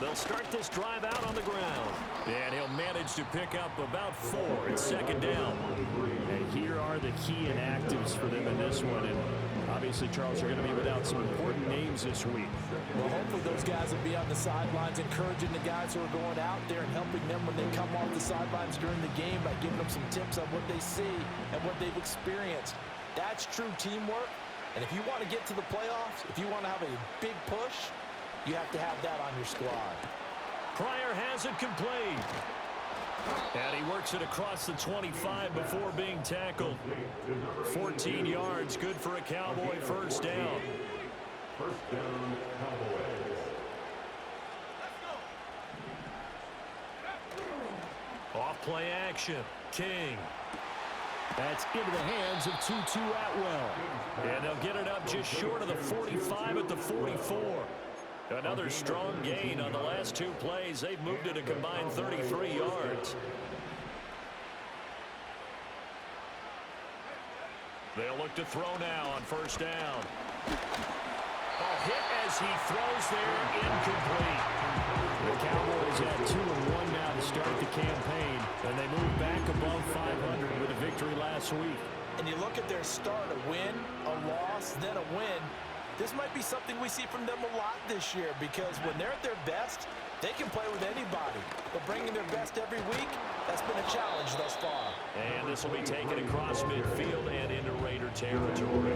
They'll start this drive out on the ground. And he'll manage to pick up about 4. It's second down. And here are the key inactives for them in this one. And obviously, Charles, are going to be without some important names this week. Well, hopefully those guys will be on the sidelines encouraging the guys who are going out there and helping them when they come off the sidelines during the game by giving them some tips on what they see and what they've experienced. That's true teamwork. And if you want to get to the playoffs, if you want to have a big push, you have to have that on your squad. Pryor has it complete. And he works it across the 25 before being tackled. 14 yards, good for a Cowboy first down. First down, Cowboys. Off play action. King. That's into the hands of Tutu Atwell. And they'll get it up just short of the 45 at the 44. Another strong gain on the last 2 plays. They've moved it a combined 33 yards. They'll look to throw now on first down. A hit as he throws there, incomplete. The Cowboys at 2-1 now to start the campaign, and they move back above 500 with a victory last week. And you look at their start, a win, a loss, then a win. This might be something we see from them a lot this year because when they're at their best, they can play with anybody. But bringing their best every week, that's been a challenge thus far. And this will be taken across midfield and into Raider territory.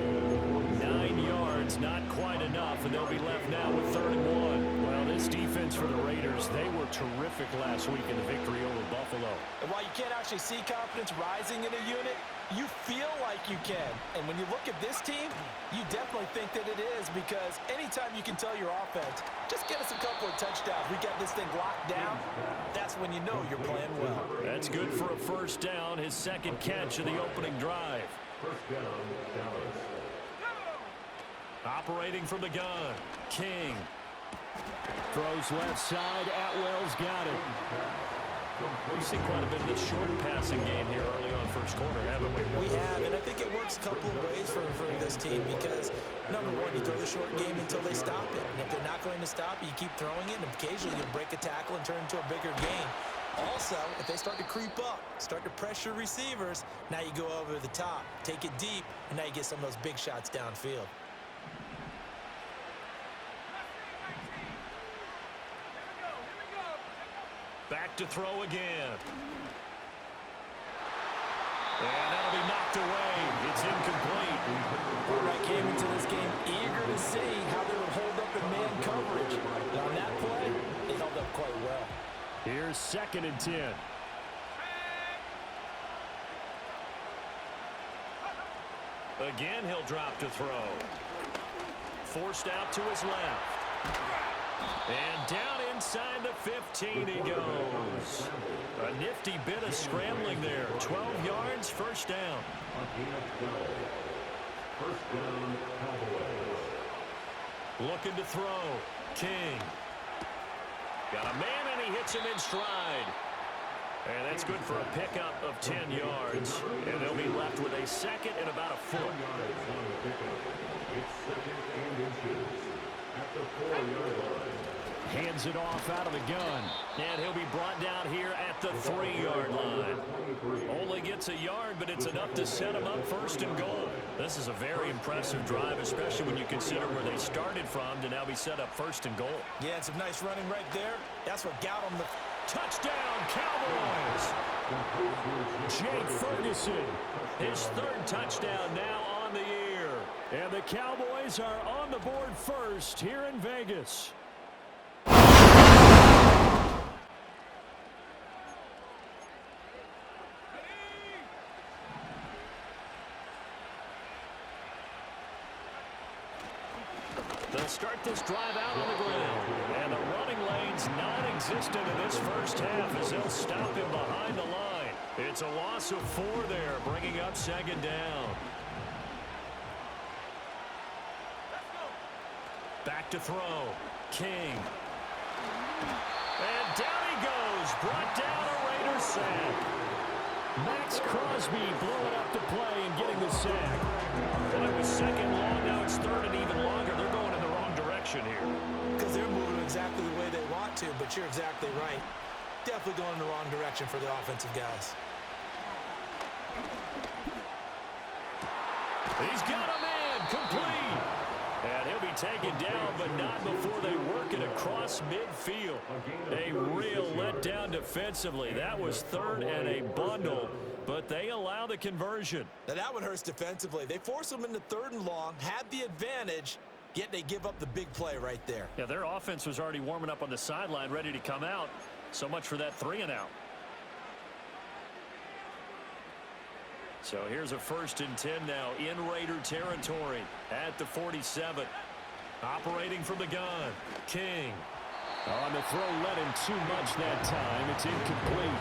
9 yards, not quite enough, and they'll be left now with 3rd and 1. Well, this defense for the Raiders, they were terrific last week in the victory over Buffalo. And while you can't actually see confidence rising in a unit, you feel like you can. And when you look at this team, you definitely think that it is because anytime you can tell your offense, just get us a couple of touchdowns, we got this thing locked down, that's when you know you're playing well. That's good for a first down, his 2nd catch of the opening drive. First down, Dallas. Operating from the gun, King. Throws left side, Atwell's got it. We've seen quite a bit of this short passing game here early on first quarter, haven't we? We have, and I think it works a couple of ways for this team because, number one, you throw the short game until they stop it. And if they're not going to stop it, you keep throwing it, and occasionally you'll break a tackle and turn into a bigger gain. Also, if they start to creep up, start to pressure receivers, now you go over the top, take it deep, and now you get some of those big shots downfield. Back to throw again. And that'll be knocked away. It's incomplete. Quarterback came into this game eager to see how they would hold up in man coverage. And on that play, they held up quite well. Here's 2nd and 10. Again, he'll drop to throw. Forced out to his left. And down inside the 15 he goes. A nifty bit of scrambling there. 12 yards, first down. First down, Cowboys. Looking to throw. King. Got a man and he hits him in stride. And that's good for a pickup of 10 yards. And they'll be left with a 2nd and about a foot. 4 yards on the pickup. It's 2nd and inches at the 4-yard line. Hands it off out of the gun. And he'll be brought down here at the 3-yard line. Only gets a yard, but it's enough to set him up 1st and goal. This is a very impressive drive, especially when you consider where they started from to now be set up 1st and goal. Yeah, and some nice running right there. That's what got them the touchdown, Cowboys! Jake Ferguson. His 3rd touchdown now on the year. And the Cowboys are on the board first here in Vegas. They'll start this drive out on the ground. And the running lane's non-existent in this first half as they'll stop him behind the line. It's a loss of 4 there, bringing up 2nd down. Back to throw. King. And down he goes. Brought down a Raider sack. Max Crosby blowing up the play and getting the sack. Well, it was 2nd long. Now it's 3rd and even longer. They're going in the wrong direction. direction here. Because they're moving exactly the way they want to, but you're exactly right. Definitely going in the wrong direction for the offensive guys. He's got a man, complete. And he'll be taken down, but not before they work it across midfield. A real letdown defensively. That was third and a bundle, but they allow the conversion. Now that one hurts defensively. They force them into third and long, had the advantage, yet they give up the big play right there. Yeah, their offense was already warming up on the sideline, ready to come out. So much for that 3-and-out. So here's a 1st and 10 now in Raider territory at the 47. Operating from the gun, King. On the throw, let him too much that time. It's incomplete.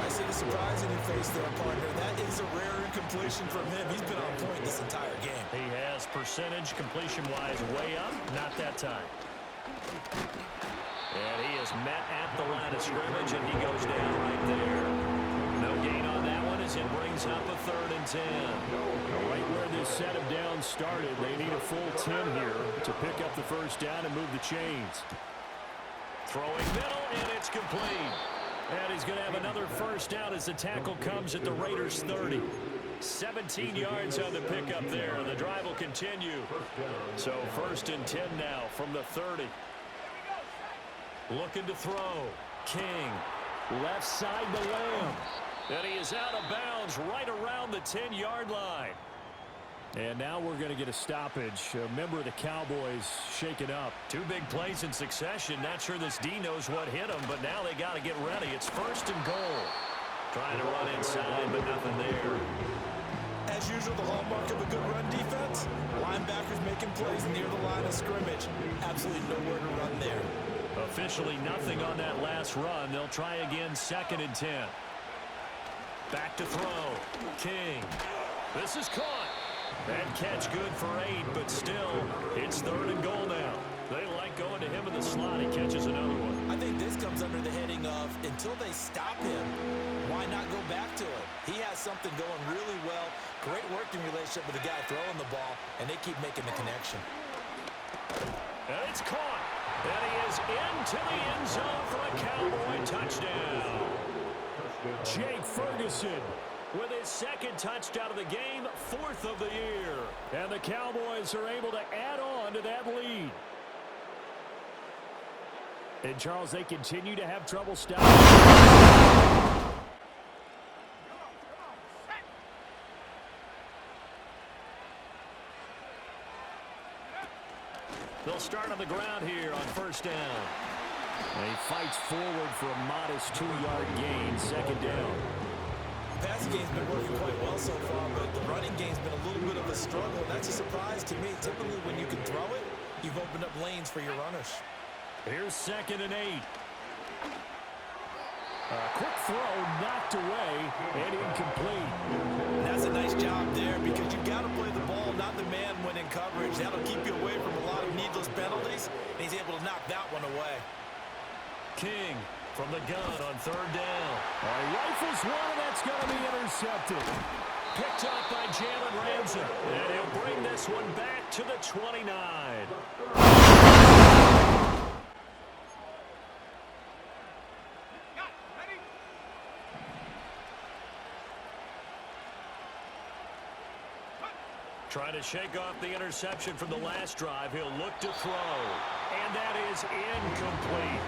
I see the surprise in your face there, partner. That is a rare incompletion from him. He's been on point this entire game. He has percentage completion-wise way up, not that time. And he is met at the line of scrimmage, and he goes down right there. No gain on that one as it brings up a 3rd and 10. Right where this set of downs started, they need a full 10 here to pick up the 1st down and move the chains. Throwing middle, and it's complete. And he's going to have another 1st down as the tackle comes at the Raiders' 30. 17 yards on the pickup there. The drive will continue. So 1st and 10 now from the 30. Looking to throw. King. Left side to Lamb. And he is out of bounds right around the 10-yard line. And now we're going to get a stoppage. A member of the Cowboys shaken up. 2 big plays in succession. Not sure this D knows what hit him, but now they got to get ready. It's 1st and goal. Trying to run inside, but nothing there. As usual, the hallmark of a good run defense, linebackers making plays near the line of scrimmage. Absolutely nowhere to run there. Officially nothing on that last run. They'll try again, 2nd and 10. Back to throw. King. This is caught. That catch good for 8, but still, it's 3rd and goal now. They like going to him in the slot. He catches another one. I think this comes under the heading of, until they stop him, why not go back to him? He has something going really well. Great working relationship with the guy throwing the ball, and they keep making the connection. And it's caught. And he is into the end zone for a Cowboy touchdown. Jake Ferguson with his 2nd touchdown of the game, 4th of the year. And the Cowboys are able to add on to that lead. And, Charles, they continue to have trouble stopping. They'll start on the ground here on 1st down. And he fights forward for a modest 2-yard gain, 2nd down. The passing game's been working quite well so far, but the running game's been a little bit of a struggle. That's a surprise to me. Typically, when you can throw it, you've opened up lanes for your runners. Here's 2nd and 8. A quick throw knocked away and incomplete. That's a nice job there because you've got to play the ball, not the man when in coverage. That'll keep you away from a lot of needless penalties, and he's able to knock that one away. King from the gun on 3rd down. He rifles one, and that's going to be intercepted. Picked up by Jalen Ramsey, and he'll bring this one back to the 29. Trying to shake off the interception from the last drive. He'll look to throw. And that is incomplete.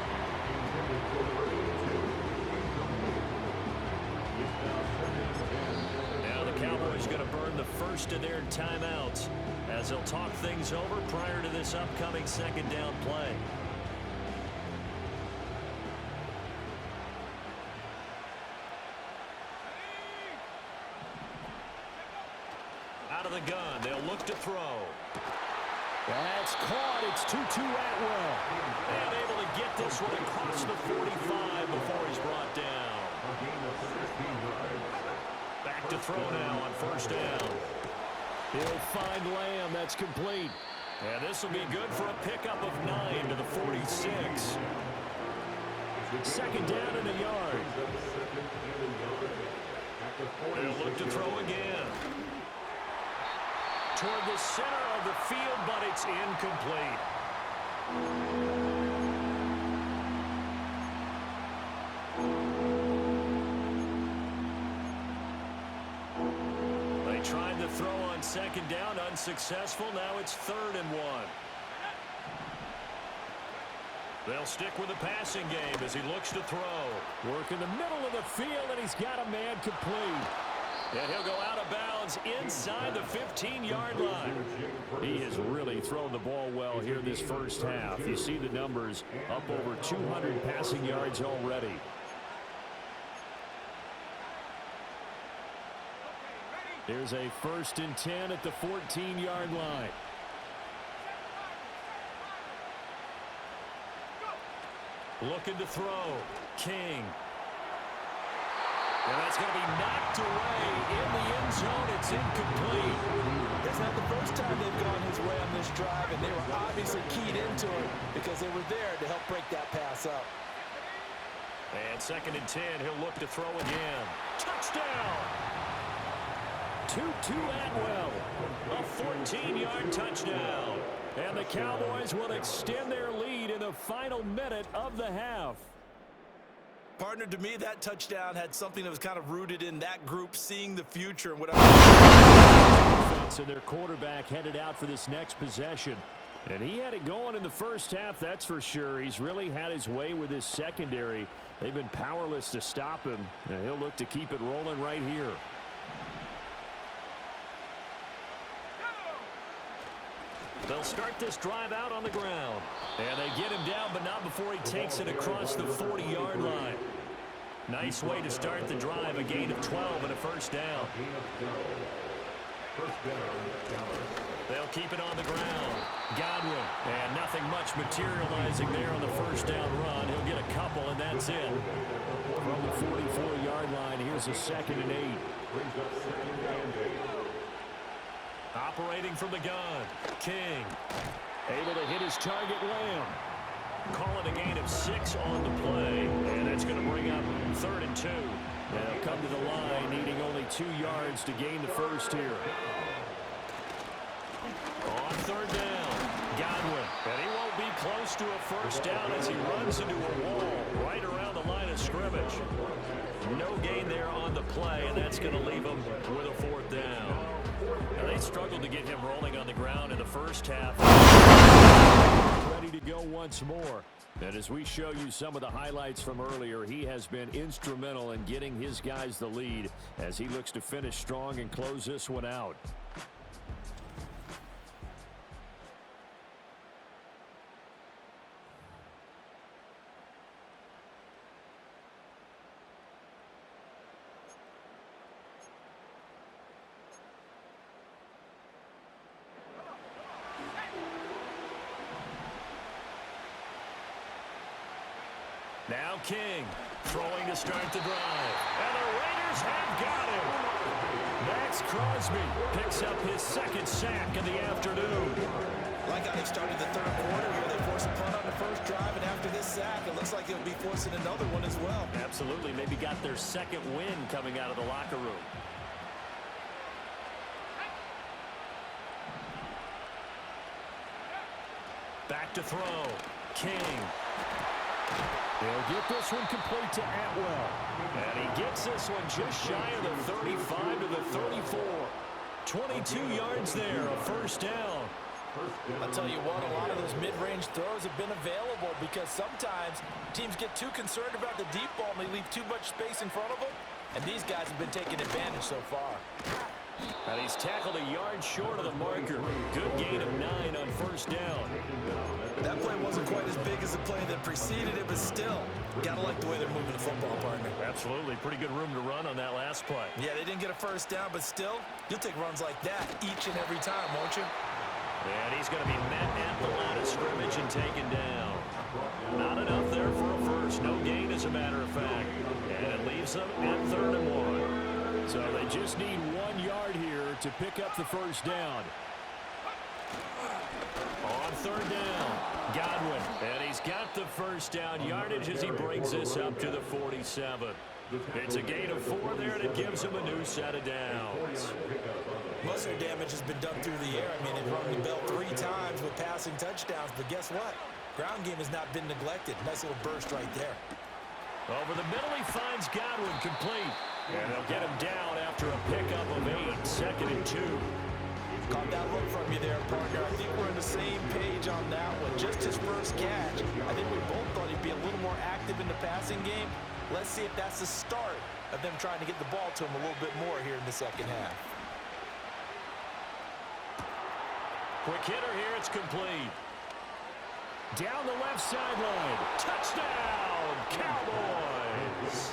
Now the Cowboys going to burn the 1st of their timeouts as they'll talk things over prior to this upcoming 2nd down play. Out of the gun, they'll look to throw. That's caught. It's Tutu Atwell. And able to get this one across the 45 before he's brought down. Back to throw now on 1st down. He'll find Lamb. That's complete. And this will be good for a pickup of 9 to the 46. 2nd down and a yard. They'll look to throw again. Toward the center of the field, but it's incomplete. on second down, unsuccessful. Now it's 3rd and 1. They'll stick with the passing game as he looks to throw. Work in the middle of the field, and he's got a man complete. And he'll go out of bounds inside the 15-yard line. He has really thrown the ball well here this first half. You see the numbers, up over 200 passing yards already. Here's a 1st and 10 at the 14-yard line. Looking to throw. King. And that's going to be knocked away in the end zone. It's incomplete. That's not the first time they've gone his way on this drive, and they were obviously keyed into it because they were there to help break that pass up. And 2nd and 10, he'll look to throw again. Touchdown! 2-2 Atwell. A 14-yard touchdown. And the Cowboys will extend their lead in the final minute of the half. Partner, to me, that touchdown had something that was kind of rooted in that group seeing the future and whatever. And their quarterback headed out for this next possession. And he had it going in the first half, that's for sure. He's really had his way with his secondary. They've been powerless to stop him. And he'll look to keep it rolling right here. They'll start this drive out on the ground. And they get him down, but not before he takes it across the 40-yard line. Nice way to start the drive, a gain of 12 and a 1st down. They'll keep it on the ground. Godwin, and nothing much materializing there on the 1st down run. He'll get a couple, and that's it. From the 44-yard line, here's a 2nd and 8. Operating from the gun, King. Able to hit his target, Lamb. Call it a gain of 6 on the play, and that's going to bring up 3rd and 2. They'll come to the line, needing only 2 yards to gain the first here. On 3rd down, Godwin. And he won't be close to a 1st down as he runs into a wall right around the line of scrimmage. No gain there on the play, and that's going to leave him with a 4th down. Now, they struggled to get him rolling on the ground in the first half. Ready to go once more. And as we show you some of the highlights from earlier, he has been instrumental in getting his guys the lead as he looks to finish strong and close this one out. Now King throwing to start the drive. And the Raiders have got him. Max Crosby picks up his 2nd sack of the afternoon. Like how they started the 3rd quarter here. They forced a punt on the 1st drive, and after this sack, it looks like they'll be forcing another one as well. Absolutely. Maybe got their 2nd win coming out of the locker room. Back to throw. King. They'll get this one complete to Atwell. And he gets this one just shy of the 35 to the 34. 22 yards there, a 1st down. I'll tell you what, a lot of those mid-range throws have been available because sometimes teams get too concerned about the deep ball and they leave too much space in front of them. And these guys have been taking advantage so far. And he's tackled a yard short of the marker. Good gain of 9 on 1st down. That play wasn't quite as big as the play that preceded it, but still, gotta like the way they're moving the football, partner. Absolutely. Pretty good room to run on that last play. Yeah, they didn't get a 1st down, but still, you'll take runs like that each and every time, won't you? And he's going to be met at the line of scrimmage and taken down. Not enough there for a 1st. No gain, as a matter of fact. And it leaves them at 3rd and 1. So they just need 1 yard here to pick up the 1st down. On 3rd down, Godwin. And he's got the 1st down yardage as he brings this up to the 47. It's a gain of 4 there, and it gives him a new set of downs. Most of their damage has been done through the air. I mean, they've rung the bell 3 times with passing touchdowns, but guess what? Ground game has not been neglected. Nice little burst right there. Over the middle, he finds Godwin complete. And they'll get him down after a pickup of 8, 2nd and 2. Caught that look from you there, partner. I think we're on the same page on that one. Just his first catch. I think we both thought he'd be a little more active in the passing game. Let's see if that's the start of them trying to get the ball to him a little bit more here in the second half. Quick hitter here. It's complete. Down the left sideline. Touchdown, Cowboys.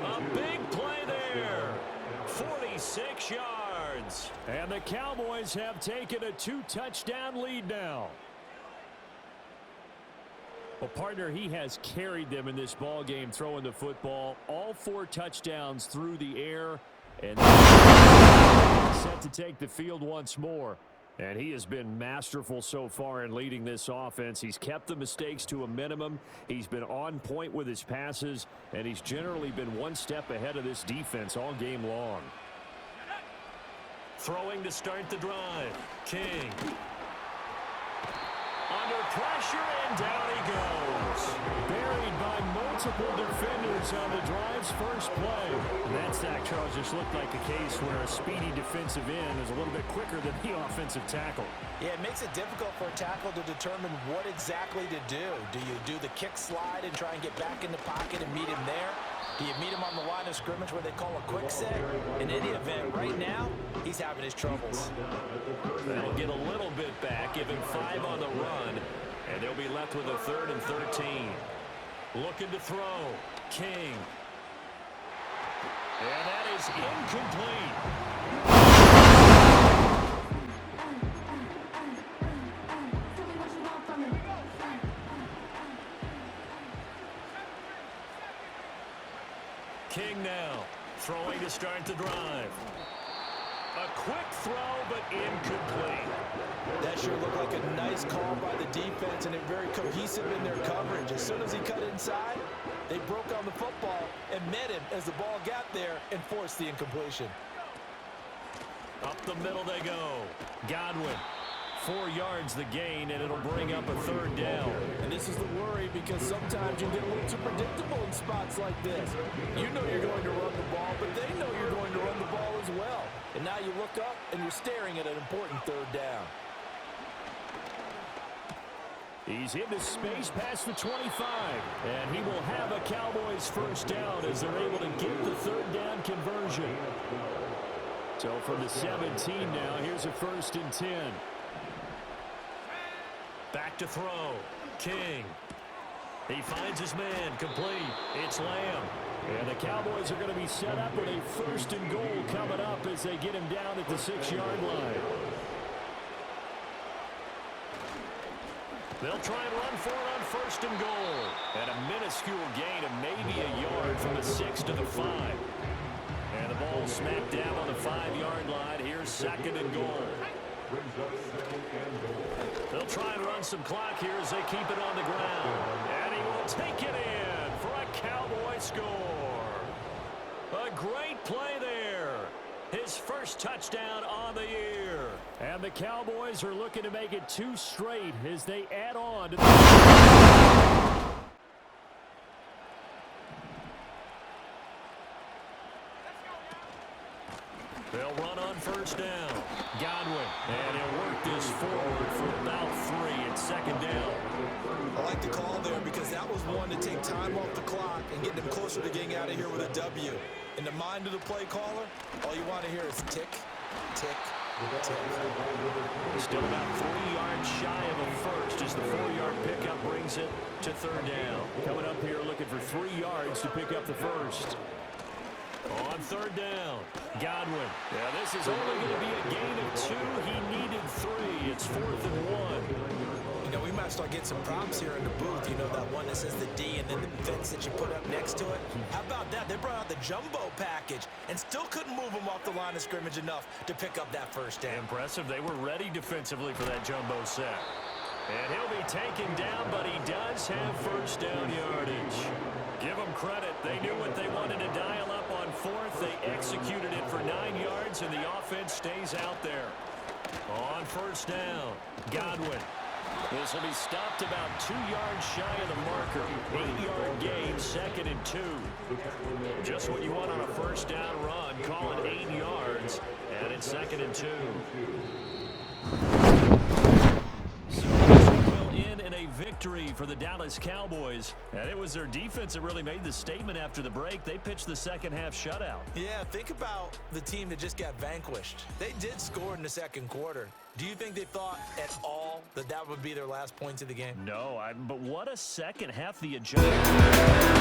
A big play there. 46 yards. And the Cowboys have taken a 2-touchdown lead now. Well, partner, he has carried them in this ball game throwing the football. All 4 touchdowns through the air. And set to take the field once more. And he has been masterful so far in leading this offense. He's kept the mistakes to a minimum. He's been on point with his passes. And he's generally been one step ahead of this defense all game long. Throwing to start the drive. King. Under pressure, and down he goes. Buried by multiple defenders on the drive's first play. And that sack, Charles, just looked like a case where a speedy defensive end is a little bit quicker than the offensive tackle. Yeah, it makes it difficult for a tackle to determine what exactly to do. Do you do the kick slide and try and get back in the pocket and meet him there? Do you meet him on the line of scrimmage where they call a quick set? In any event, right now, he's having his troubles. They'll get a little bit back, give him 5 on the run, and they'll be left with a 3rd and 13. Looking to throw. King. And that is incomplete. King now, throwing to start the drive. A quick throw, but incomplete. That sure looked like a nice call by the defense, and they're very cohesive in their coverage. As soon as he cut inside, they broke on the football and met him as the ball got there and forced the incompletion. Up the middle they go. Godwin. 4 yards the gain, and it'll bring up a 3rd down. And this is the worry, because sometimes you get a little too predictable in spots like this. You know you're going to run the ball, but they know you're going to run the ball as well. And now you look up, and you're staring at an important 3rd down. He's into space past the 25, and he will have a Cowboys first down as they're able to get the 3rd down conversion. So from the 17 now, here's a 1st and 10. Back to throw. King. He finds his man. Complete. It's Lamb. And the Cowboys are going to be set up with a 1st and goal coming up as they get him down at the 6-yard line. They'll try and run for it on 1st and goal. And a minuscule gain of maybe a yard from the 6 to the 5. And the ball smacked down on the 5-yard line. Here's 2nd and goal. They'll try and run some clock here as they keep it on the ground. And he will take it in for a Cowboy score. A great play there. His first touchdown on the year. And the Cowboys are looking to make it 2 straight as they add on to the... They'll run on 1st down. Godwin. And he'll work this forward for about 3 at 2nd down. I like the call there because that was one to take time off the clock and get them closer to getting out of here with a W. In the mind of the play caller, all you want to hear is tick, tick, tick. Still about 3 yards shy of a first as the 4-yard pickup brings it to 3rd down. Coming up here looking for 3 yards to pick up the first. On 3rd down, Godwin. Now this is only going to be a gain of 2. He needed 3. It's 4th and 1. You know, we might start getting some props here in the booth. You know, that one that says the D and then the fence that you put up next to it. How about that? They brought out the jumbo package and still couldn't move him off the line of scrimmage enough to pick up that 1st down. Impressive. They were ready defensively for that jumbo set. And he'll be taken down, but he does have 1st down yardage. Give them credit. They knew what they wanted to dial up on 4th. They executed it for 9 yards, and the offense stays out there. On 1st down, Godwin. This will be stopped about 2 yards shy of the marker. 8-yard gain, 2nd and 2. Just what you want on a first down run. Call it 8 yards, and it's 2nd and 2. So this will end in a victory for the Dallas Cowboys. And it was their defense that really made the statement after the break. They pitched the second-half shutout. Yeah, think about the team that just got vanquished. They did score in the second quarter. Do you think they thought at all that that would be their last points of the game? No, but what a second half the adjustment.